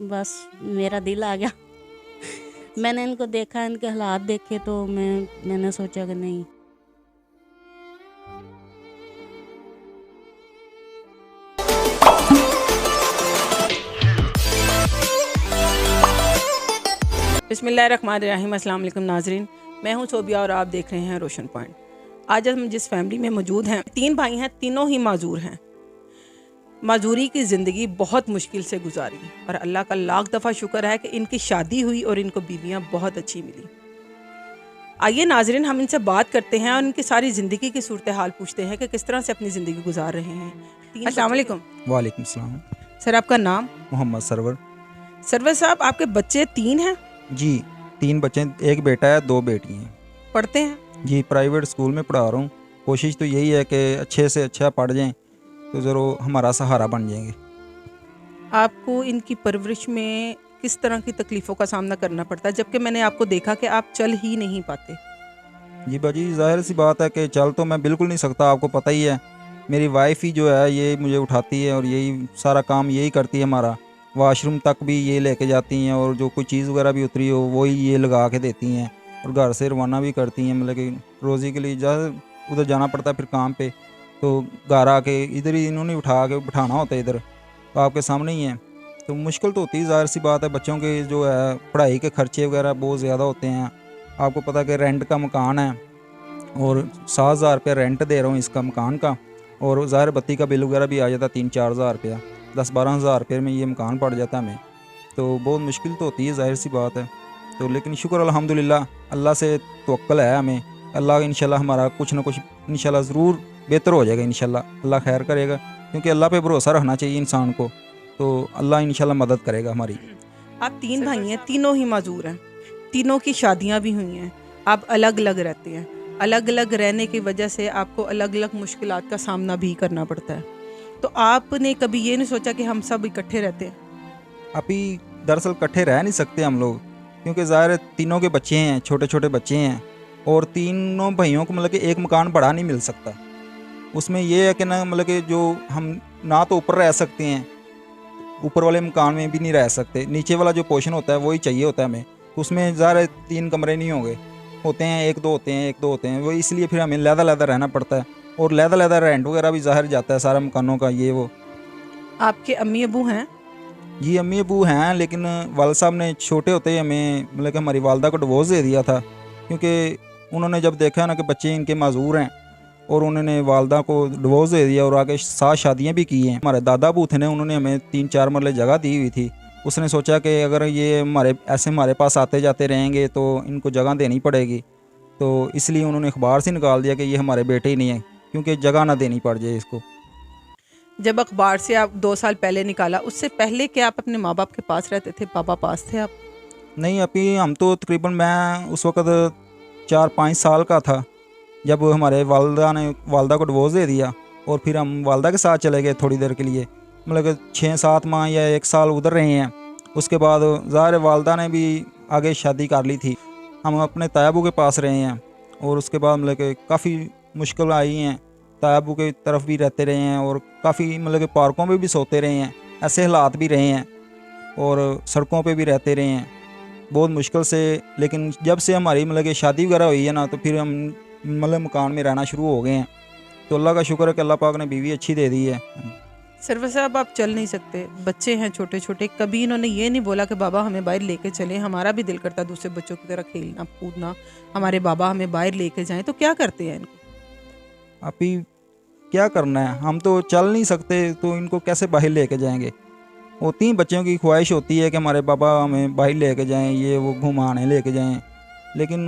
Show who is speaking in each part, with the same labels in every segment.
Speaker 1: बस मेरा दिल आ गया। मैंने इनको देखा, इनके हालात देखे तो मैंने सोचा कि नहीं।
Speaker 2: बिस्मिल्लाहिर्रहमानिर्रहीम। अस्सलाम वालेकुम नाजरीन, मैं हूं सोबिया और आप देख रहे हैं रोशन पॉइंट। आज हम जिस फैमिली में मौजूद हैं, 3 भाई हैं, तीनों ही माजूर हैं। माजूरी की ज़िंदगी बहुत मुश्किल से गुजारी और अल्लाह का लाख दफ़ा शुक्र है कि इनकी शादी हुई और इनको बीवियां बहुत अच्छी मिली। आइए नाजरीन, हम इनसे बात करते हैं और इनकी सारी ज़िंदगी की सूरत हाल पूछते हैं कि किस तरह से अपनी ज़िंदगी गुजार रहे हैं। अस्सलाम वालेकुम।
Speaker 3: वालेकुम सलाम।
Speaker 2: सर, आपका नाम?
Speaker 3: मोहम्मद सरवर।
Speaker 2: सरवर साहब, आपके बच्चे 3 हैं?
Speaker 3: जी, 3 बच्चे, एक बेटा है, 2 बेटी हैं।
Speaker 2: पढ़ते हैं?
Speaker 3: जी, प्राइवेट स्कूल में पढ़ा रहा हूँ। कोशिश तो यही है कि अच्छे से अच्छा पढ़ जाएं तो ज़रूर हमारा सहारा बन जाएंगे।
Speaker 2: आपको इनकी परवरिश में किस तरह की तकलीफ़ों का सामना करना पड़ता है, जबकि मैंने आपको देखा कि आप चल ही नहीं पाते?
Speaker 3: जी बाजी, ज़ाहिर सी बात है कि चल तो मैं बिल्कुल नहीं सकता, आपको पता ही है। मेरी वाइफ ही जो है ये मुझे उठाती है और यही सारा काम यही करती है हमारा। वॉशरूम तक भी ये लेके जाती हैं और जो कोई चीज़ वगैरह भी उतरी हो वही ये लगा के देती हैं और घर से रवाना भी करती हैं। मतलब कि रोज़ी के लिए उधर जाना पड़ता है फिर काम पे, तो घर आके इधर ही इन्होंने उठा के बिठाना होता है, इधर तो आपके सामने ही है। तो मुश्किल तो होती है, ज़ाहिर सी बात है। बच्चों के जो है पढ़ाई के खर्चे वगैरह बहुत ज़्यादा होते हैं। आपको पता है कि रेंट का मकान है और 7,000 रुपया रेंट दे रहा हूँ इसका मकान का, और ज़ाहिर बत्ती का बिल वगैरह भी आ जाता है 3-4 हज़ार रुपया। 10-12 हज़ार रुपये में ये मकान पड़ जाता है हमें, तो बहुत मुश्किल तो होती है, ज़ाहिर सी बात है। तो लेकिन शुक्र अल्हम्दुलिल्लाह, अल्लाह से तवक्कल है हमें। अल्लाह इंशाल्लाह हमारा कुछ ना कुछ इंशाल्लाह ज़रूर बेहतर हो जाएगा, इंशाल्लाह अल्लाह खैर करेगा, क्योंकि अल्लाह पे भरोसा रखना चाहिए इंसान को, तो अल्लाह इंशाल्लाह मदद करेगा हमारी।
Speaker 2: आप 3 भाई हैं, तीनों ही माजूर हैं, तीनों की शादियां भी हुई हैं, आप अलग अलग रहते हैं। अलग अलग रहने की वजह से आपको अलग अलग मुश्किलात का सामना भी करना पड़ता है। तो आपने कभी ये नहीं सोचा कि हम सब इकट्ठे रहते हैं?
Speaker 3: अभी दरअसल इकट्ठे रह नहीं सकते हम लोग, क्योंकि ज़ाहिर है तीनों के बच्चे हैं, छोटे छोटे बच्चे हैं, और तीनों भाइयों को मतलब कि एक मकान बड़ा नहीं मिल सकता। उसमें ये है कि ना, मतलब कि जो हम ना तो ऊपर रह सकते हैं, ऊपर वाले मकान में भी नहीं रह सकते, नीचे वाला जो पोर्शन होता है वही चाहिए होता है हमें। तो उसमें ज़ाहिर है 3 कमरे नहीं होंगे, होते हैं 1-2 होते हैं, 1-2 होते हैं, वो इसलिए फिर हमें लहदा-लहदा रहना पड़ता है, और लहदा-लहदा रेंट वगैरह भी ज़ाहिर जाता है सारा मकानों का, ये वो।
Speaker 2: आपके अम्मी अबू हैं?
Speaker 3: जी, अम्मी अबू हैं, लेकिन वालिद साहब ने छोटे होते ही हमें, मतलब कि हमारी वालदा को डिवोर्स दे दिया था, क्योंकि उन्होंने जब देखा ना कि बच्चे इनके माजूर हैं, और उन्होंने वालदा को डिवोर्स दे दिया और आगे 7 शादियां भी की हैं। हमारे दादा अबू थे ने, उन्होंने हमें 3-4 मरले जगह दी हुई थी। उसने सोचा कि अगर ये हमारे पास आते जाते रहेंगे तो इनको जगह देनी पड़ेगी, तो इसलिए उन्होंने अखबार से निकाल दिया कि ये हमारे बेटे ही नहीं है, क्योंकि जगह ना देनी पड़ जाए इसको।
Speaker 2: जब अखबार से आप 2 साल पहले निकाला, उससे पहले क्या आप अपने माँ बाप के पास रहते थे? पापा पास थे आप?
Speaker 3: नहीं, अभी हम तो तकरीबन, मैं उस वक़्त 4-5 साल का था जब हमारे वालदा को डिवोर्स दे दिया, और फिर हम वालदा के साथ चले गए थोड़ी देर के लिए, मतलब कि 6-7 माह या 1 साल उधर रहे हैं। उसके बाद ज़ाहिर है वालदा ने भी आगे शादी कर ली थी, हम अपने तायाबू के पास रहे हैं, और उसके बाद मतलब कि काफ़ी मुश्किल आई हैं। तायाबू की तरफ भी रहते रहे हैं, और काफ़ी मतलब कि पार्कों में भी सोते रहे हैं, ऐसे हालात भी रहे हैं, और सड़कों पे भी रहते रहे हैं बहुत मुश्किल से। लेकिन जब से हमारी मतलब कि शादी वगैरह हुई है ना, तो फिर हम मतलब मकान में रहना शुरू हो गए हैं, तो अल्लाह का शुक्र है कि अल्लाह पाक ने बीवी अच्छी दे दी है।
Speaker 2: सरवर साहब, आप चल नहीं सकते, बच्चे हैं छोटे छोटे, कभी इन्होंने ये नहीं बोला कि बाबा हमें बाहर लेके चलें? हमारा भी दिल करता दूसरे बच्चों की तरह खेलना कूदना, हमारे बाबा हमें बाहर लेके जाएं, तो क्या करते हैं इनको?
Speaker 3: अभी क्या करना है, हम तो चल नहीं सकते, तो इनको कैसे बाहर लेके जाएंगे? होती हैं बच्चों की ख्वाहिश होती है कि हमारे पापा हमें बाहर लेके जाएं, ये वो घुमाने लेके जाएं, लेकिन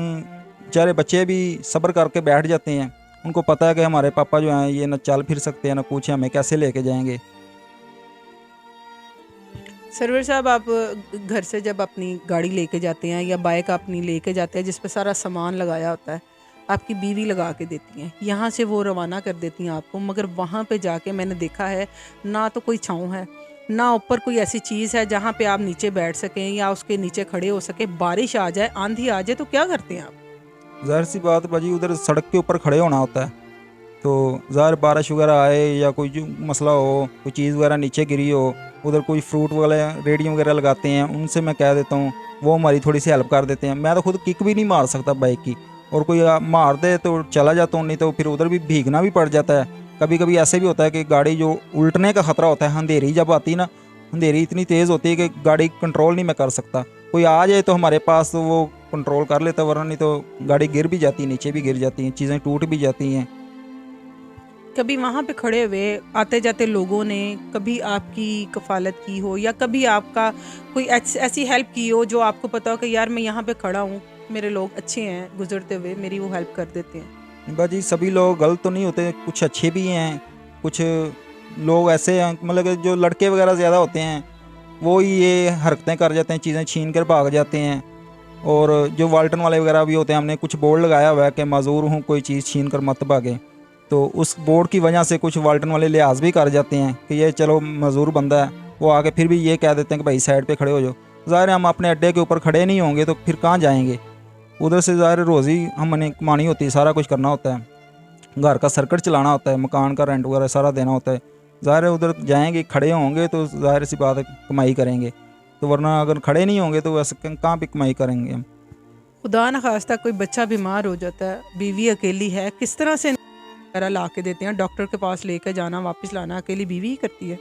Speaker 3: बेचारे बच्चे भी सब्र करके बैठ जाते हैं। उनको पता है कि हमारे पापा जो हैं ये ना चल फिर सकते हैं ना कुछ, हमें कैसे लेके जाएंगे।
Speaker 2: सरवर साहब, आप घर से जब अपनी गाड़ी लेके जाते हैं या बाइक अपनी लेके जाते हैं जिस पर सारा सामान लगाया होता है, आपकी बीवी लगा के देती हैं, यहाँ से वो रवाना कर देती हैं आपको, मगर वहाँ पे जाके मैंने देखा है ना तो कोई छाँव है, ना ऊपर कोई ऐसी चीज़ है जहाँ पे आप नीचे बैठ सकें या उसके नीचे खड़े हो सकें। बारिश आ जाए, आंधी आ जाए, तो क्या करते हैं आप?
Speaker 3: ज़ाहिर सी बात बाजी, उधर सड़क के ऊपर खड़े होना होता है, तो ज़ाहिर बारिश वगैरह आए या कोई जो मसला हो, कोई चीज़ वगैरह नीचे गिरी हो, उधर कोई फ्रूट वगैरह रेडियम वगैरह लगाते हैं, उनसे मैं कह देता हूँ, वो हमारी थोड़ी सी हेल्प कर देते हैं। मैं तो खुद किक भी नहीं मार सकता बाइक की, और कोई मार दे तो चला जाता हूँ, नहीं तो फिर उधर भी भीगना भी पड़ जाता है। कभी कभी ऐसे भी होता है कि गाड़ी जो उल्टने का ख़तरा होता है, अंधेरी जब आती है ना, अंधेरी इतनी तेज़ होती है कि गाड़ी कंट्रोल नहीं मैं कर सकता। कोई आ जाए तो हमारे पास तो वो कंट्रोल कर लेता, वरना नहीं तो गाड़ी गिर भी जाती है, नीचे भी गिर जाती हैं, चीज़ें टूट भी जाती हैं।
Speaker 2: कभी वहाँ पे खड़े हुए आते जाते लोगों ने कभी आपकी कफ़ालत की हो, या कभी आपका कोई ऐसी हेल्प की हो जो आपको पता हो कि यार मैं यहाँ पे खड़ा हूँ, मेरे लोग अच्छे हैं, गुजरते हुए मेरी वो हेल्प कर देते हैं?
Speaker 3: बाजी सभी लोग गलत तो नहीं होते, कुछ अच्छे भी हैं, कुछ लोग ऐसे हैं मतलब कि जो लड़के वगैरह ज़्यादा होते हैं वो ही ये हरकतें कर जाते हैं, चीज़ें छीन कर भाग जाते हैं। और जो वाल्टन वाले वगैरह भी होते हैं, हमने कुछ बोर्ड लगाया हुआ है कि माजूर हूँ, कोई चीज़ छीन कर मत भागे, तो उस बोर्ड की वजह से कुछ वाल्टन वाले लिहाज भी कर जाते हैं कि ये चलो मजूर बंदा है, वो आके फिर भी ये कह देते हैं कि भाई साइड पे खड़े हो जाओ। ज़ाहिर है हम अपने अड्डे के ऊपर खड़े नहीं होंगे तो फिर कहाँ जाएंगे, उधर से ज़ाहिर रोज़ी हमने कमानी होती है, सारा कुछ करना होता है, घर का सर्कट चलाना होता है, मकान का रेंट वगैरह सारा देना होता है। ज़ाहिर है उधर जाएंगे खड़े होंगे तो ज़ाहिर सी बात है कमाई करेंगे, तो वरना अगर खड़े नहीं होंगे तो वैसे कहाँ पे कमाई करेंगे हम।
Speaker 2: खुदा न खास्ता कोई बच्चा बीमार हो जाता है, बीवी अकेली है, किस तरह से वगैरह ला के देते हैं? डॉक्टर के पास लेकर जाना वापस लाना अकेली बीवी ही करती है?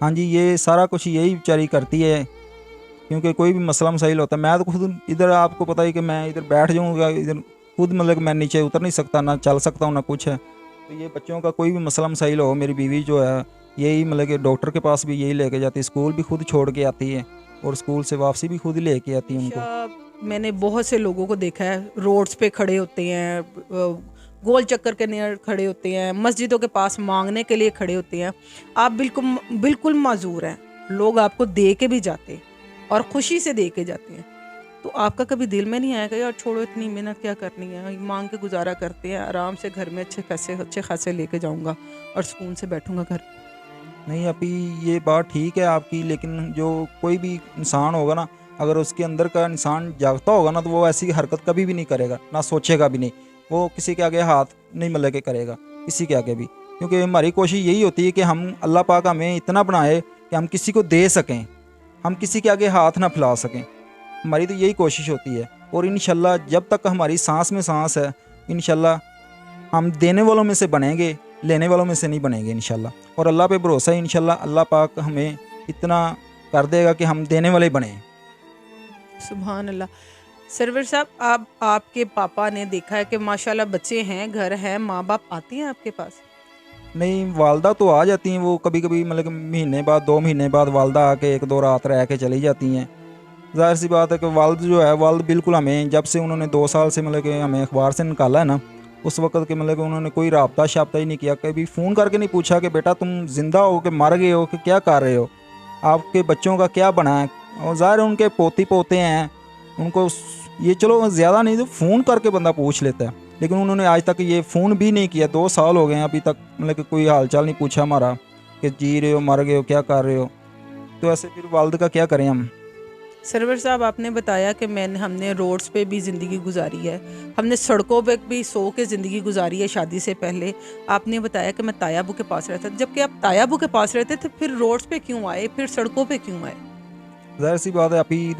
Speaker 3: हाँ जी, ये सारा कुछ यही बेचारी करती है, क्योंकि कोई भी मसला मसाइल होता है, मैं तो खुद इधर आपको पता ही कि मैं इधर बैठ जाऊँगा, इधर खुद मतलब मैं नीचे उतर नहीं सकता, ना चल सकता हूँ ना कुछ है। तो ये बच्चों का कोई भी मसला मसाइल हो, मेरी बीवी जो है यही मतलब कि डॉक्टर के पास भी यही लेके जाती है, स्कूल भी खुद छोड़ के आती है और स्कूल से वापसी भी खुद लेके आती है उनको।
Speaker 2: अच्छा, मैंने बहुत से लोगों को देखा है रोड्स पे खड़े होते हैं, गोल चक्कर के नियर खड़े होते हैं, मस्जिदों के पास मांगने के लिए खड़े होते हैं। आप बिल्कुल बिल्कुल माजूर हैं, लोग आपको दे के भी जाते हैं और खुशी से दे के जाते हैं, तो आपका कभी दिल में नहीं आएगा यार छोड़ो इतनी मेहनत क्या करनी है, मांग के गुजारा करते हैं, आराम से घर में अच्छे खासे लेके जाऊंगा और सुकून से बैठूंगा घर?
Speaker 3: नहीं अभी ये बात ठीक है आपकी, लेकिन जो कोई भी इंसान होगा ना, अगर उसके अंदर का इंसान जागता होगा ना, तो वो ऐसी हरकत कभी भी नहीं करेगा, ना सोचेगा भी नहीं, वो किसी के आगे हाथ नहीं मतलब के करेगा, किसी के आगे भी। क्योंकि हमारी कोशिश यही होती है कि हम अल्लाह पाक हमें इतना बनाए कि हम किसी को दे सकें, हम किसी के आगे हाथ ना फैला सकें, हमारी तो यही कोशिश होती है। और इंशाल्लाह जब तक हमारी सांस में सांस है, इंशाल्लाह हम देने वालों में से बनेंगे, लेने वालों में से नहीं बनेंगे इंशाल्लाह। और अल्लाह पे भरोसा है, इंशाल्लाह अल्लाह पाक हमें इतना कर देगा कि हम देने वाले बने।
Speaker 2: सुभान अल्लाह। सरवर साहब, आपके पापा ने देखा है कि माशाल्लाह बच्चे हैं, घर हैं, माँ बाप आते हैं आपके पास?
Speaker 3: नहीं, वालदा तो आ जाती हैं, वो कभी कभी मतलब कि महीने बाद 2 महीने बाद वालदा आके 1-2 रात रह के चली जाती हैं। ज़ाहिर सी बात है कि वालद जो है, वालद बिल्कुल हमें जब से उन्होंने 2 साल से मतलब कि हमें अखबार से निकाला है ना, उस वक्त के मतलब कि उन्होंने कोई राब्ता शाब्ता ही नहीं किया, कभी फ़ोन करके नहीं पूछा कि बेटा तुम ज़िंदा हो कि मर गए हो कि क्या कर रहे हो, आपके बच्चों का क्या बना है। और ज़ाहिर है उनके पोती पोते हैं, उनको ये चलो ज़्यादा नहीं तो फ़ोन करके बंदा पूछ लेता है, लेकिन उन्होंने आज तक ये फ़ोन भी नहीं किया। 2 साल हो गए हैं अभी तक मतलब कि कोई हाल चाल नहीं पूछा हमारा कि जी रहे हो, मर गए हो, क्या कर रहे हो। तो ऐसे फिर वालद का क्या करें हम।
Speaker 2: सरवर साहब, आपने बताया कि हमने रोड्स पे भी ज़िंदगी गुजारी है, हमने सड़कों पे भी सो के ज़िंदगी गुजारी है शादी से पहले। आपने बताया कि मैं तायाबू के पास रहता था, जबकि आप तायाबू के पास रहते थे फिर रोड्स पे क्यों आए, फिर सड़कों पे क्यों आए?
Speaker 3: ज़ाहिर सी बात है, अभी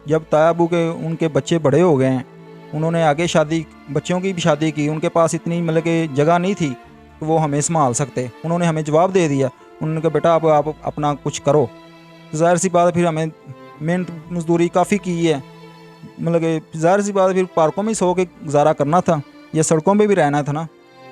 Speaker 3: जब तायाबू के उनके बच्चे बड़े हो गए हैं, उन्होंने आगे शादी, बच्चों की भी शादी की, उनके पास इतनी मतलब कि जगह नहीं थी कि वो हमें संभाल सकते। उन्होंने हमें जवाब दे दिया, उन्होंने कहा बेटा अब आप अपना कुछ करो। तो ज़ाहिर सी बात है फिर हमें मेहनत मजदूरी काफ़ी की है, मतलब कि ज़ाहिर सी बात है फिर पार्कों में ही सो के गुजारा करना था या सड़कों पे भी रहना था ना,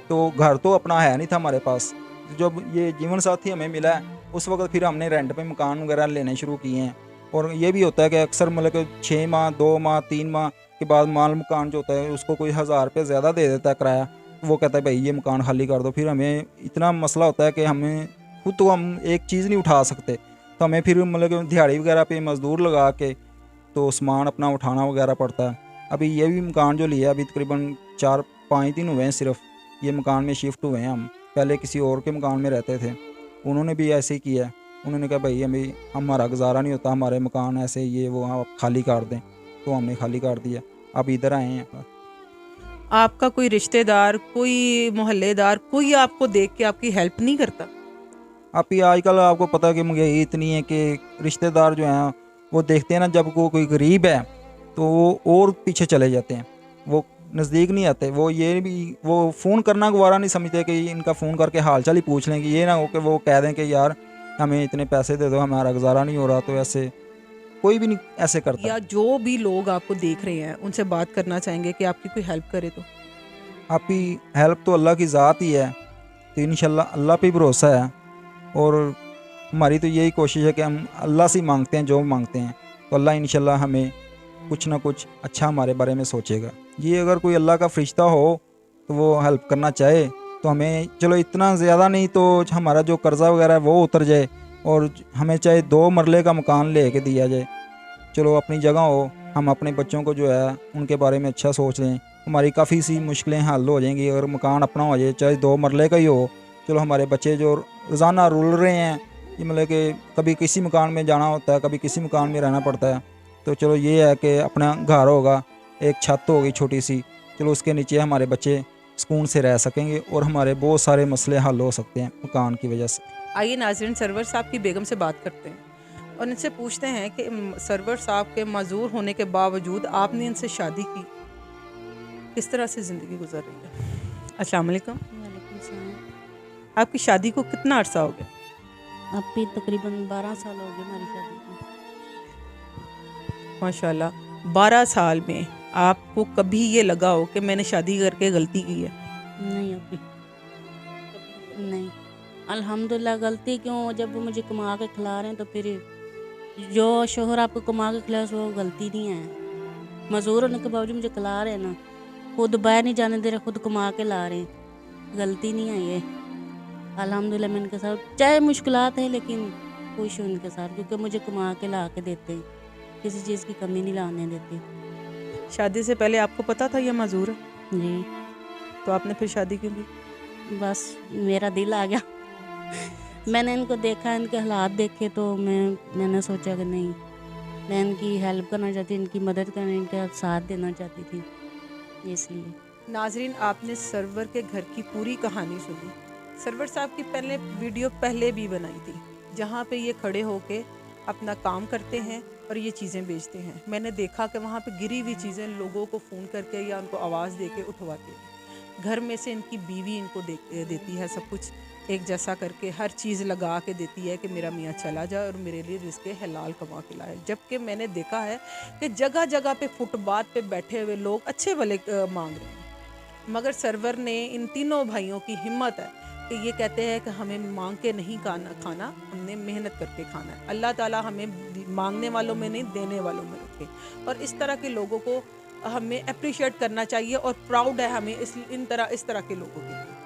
Speaker 3: तो घर तो अपना है नहीं था हमारे पास। जब ये जीवन साथी हमें मिला है उस वक्त फिर हमने रेंट पे मकान वगैरह लेने शुरू किए हैं। और ये भी होता है कि अक्सर मतलब कि 6 माह 2 माह 3 माह के बाद माल मकान जो होता है उसको कोई 1000 रुपये ज़्यादा दे देता है किराया, वो कहता है भाई ये मकान खाली कर दो। फिर हमें इतना मसला होता है कि हमें खुद तो हम एक चीज़ नहीं उठा सकते, तो हमें फिर मतलब कि दिहाड़ी वगैरह पे मज़दूर लगा के तो सामान अपना उठाना वगैरह पड़ता है। अभी ये भी मकान जो लिया अभी तकरीबन 4-5 दिन हुए हैं सिर्फ ये मकान में शिफ्ट हुए हैं हम, पहले किसी और के मकान में रहते थे, उन्होंने भी ऐसे ही किया है। उन्होंने कहा भाई हमें हमारा गुजारा नहीं होता, हमारे मकान ऐसे ये वो आप खाली कर दें, तो हमने खाली कर दिया, अब इधर आए हैं।
Speaker 2: आपका कोई रिश्तेदार, कोई मोहल्लेदार, कोई आपको देख के आपकी हेल्प नहीं करता?
Speaker 3: आप ही आजकल आपको पता है कि महंगाई इतनी है कि रिश्तेदार जो हैं वो देखते हैं ना, जब कोई गरीब है तो वो और पीछे चले जाते हैं, वो नज़दीक नहीं आते। वो ये भी वो फ़ोन करना गवारा नहीं समझते कि इनका फ़ोन करके हाल चाल ही पूछ लें, कि ये ना हो कि वो कह दें कि यार हमें इतने पैसे दे दो, हमारा गुजारा नहीं हो रहा। तो ऐसे कोई भी नहीं ऐसे करता।
Speaker 2: या जो भी लोग आपको देख रहे हैं उनसे बात करना चाहेंगे कि आपकी कोई हेल्प करे तो?
Speaker 3: आप ही हेल्प तो अल्लाह की ज़ात ही है, तो इंशाल्लाह अल्लाह पे भरोसा है। और हमारी तो यही कोशिश है कि हम अल्लाह से ही मांगते हैं, जो मांगते हैं तो अल्लाह इंशाल्लाह हमें कुछ ना कुछ अच्छा हमारे बारे में सोचेगा। ये अगर कोई अल्लाह का फरिश्ता हो तो वो हेल्प करना चाहे तो हमें, चलो इतना ज़्यादा नहीं तो हमारा जो कर्ज़ा वगैरह है वो उतर जाए, और हमें चाहे 2 मरले का मकान ले के दिया जाए, चलो अपनी जगह हो, हम अपने बच्चों को जो है उनके बारे में अच्छा सोच लें, हमारी काफ़ी सी मुश्किलें हल हो जाएंगी। अगर मकान अपना हो जाए, चाहे 2 मरले का ही हो, चलो हमारे बच्चे जो रोज़ाना रुल रहे हैं, ये मतलब कि कभी किसी मकान में जाना होता है, कभी किसी मकान में रहना पड़ता है, तो चलो ये है कि अपना घर होगा, एक छत होगी छोटी सी, चलो उसके नीचे हमारे बच्चे सुकून से रह सकेंगे और हमारे बहुत सारे मसले हल हो सकते हैं मकान की वजह से।
Speaker 2: आइए नाज़रीन, सरवर साहब की बेगम से बात करते हैं और इनसे पूछते हैं कि सरवर साहब के माजूर होने के बावजूद आपने इनसे शादी की, किस तरह से ज़िंदगी गुजर रही है? अस्सलाम वालेकुम।
Speaker 1: वालेकुम सलाम।
Speaker 2: आपकी शादी को कितना अरसा हो गया?
Speaker 1: अब भी तकरीबन 12 साल हो गए हमारी शादी को।
Speaker 2: माशाल्लाह 12 साल में आपको कभी ये लगा हो कि मैंने शादी करके गलती की है?
Speaker 1: नहीं अभी नहीं, अल्हम्दुलिल्लाह। गलती क्यों, जब वो मुझे कमा के खिला रहे हैं तो फिर जो शोहर आपको कमा के खिलाए वो गलती नहीं है। मजदूर होने के बावजूद मुझे खिला रहे हैं ना, खुद बाहर नहीं जाने दे रहे, खुद कमा के ला रहे हैं, गलती नहीं है ये। अल्हम्दुलिल्लाह मैं इनके साथ, चाहे मुश्किलात है लेकिन खुश हूँ इनके साथ, क्योंकि मुझे कमा के ला के देते हैं, किसी चीज़ की कमी नहीं लाने देते।
Speaker 2: शादी से पहले आपको पता था ये माजूर है?
Speaker 1: जी,
Speaker 2: तो आपने फिर शादी क्यों की?
Speaker 1: बस मेरा दिल आ गया। मैंने इनको देखा, इनके हालात देखे, तो मैंने सोचा कि नहीं, मैं इनकी हेल्प करना चाहती, इनकी मदद करना, इनका साथ देना चाहती थी, इसलिए।
Speaker 2: नाजरीन, आपने सरवर के घर की पूरी कहानी सुनी। सरवर साहब की वीडियो पहले भी बनाई थी, जहाँ पे ये खड़े होके अपना काम करते हैं और ये चीज़ें बेचते हैं। मैंने देखा कि वहाँ पे गिरी हुई चीज़ें लोगों को फ़ोन करके या उनको आवाज़ दे के उठवाते हैं। घर में से इनकी बीवी इनको देती है सब कुछ एक जैसा करके, हर चीज़ लगा के देती है कि मेरा मियाँ चला जाए और मेरे लिए रिज़्क़े हलाल कमा के लाए। जबकि मैंने देखा है कि जगह जगह पे फुटपाथ पे बैठे हुए लोग अच्छे भले मांग रहे हैं, मगर सरवर ने, इन तीनों भाइयों की हिम्मत है कि ये कहते हैं कि हमें मांग के नहीं खाना, हमने मेहनत करके खाना है। अल्लाह ताला हमें मांगने वालों में नहीं, देने वालों में रखे। और इस तरह के लोगों को हमें अप्रिशिएट करना चाहिए और प्राउड है हमें इस तरह के लोगों के लिए।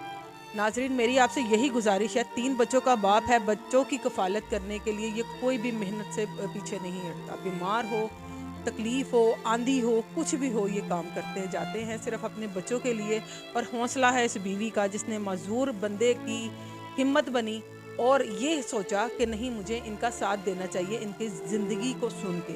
Speaker 2: नाजरीन, मेरी आपसे यही गुजारिश है, 3 बच्चों का बाप है, बच्चों की कफालत करने के लिए ये कोई भी मेहनत से पीछे नहीं हटता। बीमार हो, तकलीफ़ हो, आंधी हो, कुछ भी हो, ये काम करते जाते हैं सिर्फ अपने बच्चों के लिए। और हौसला है इस बीवी का जिसने मजदूर बंदे की हिम्मत बनी और ये सोचा कि नहीं, मुझे इनका साथ देना चाहिए इनकी ज़िंदगी को सुन के।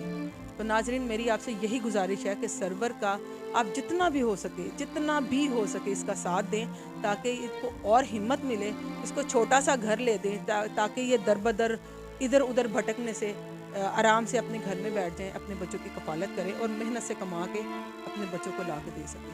Speaker 2: तो नाजरीन, मेरी आपसे यही गुजारिश है कि सरवर का आप जितना भी हो सके इसका साथ दें, ताकि इसको और हिम्मत मिले, इसको छोटा सा घर ले दें ताकि ये दर बदर इधर उधर भटकने से आराम से अपने घर में बैठ जाएं, अपने बच्चों की कफालत करें और मेहनत से कमा के अपने बच्चों को ला के दे सकें।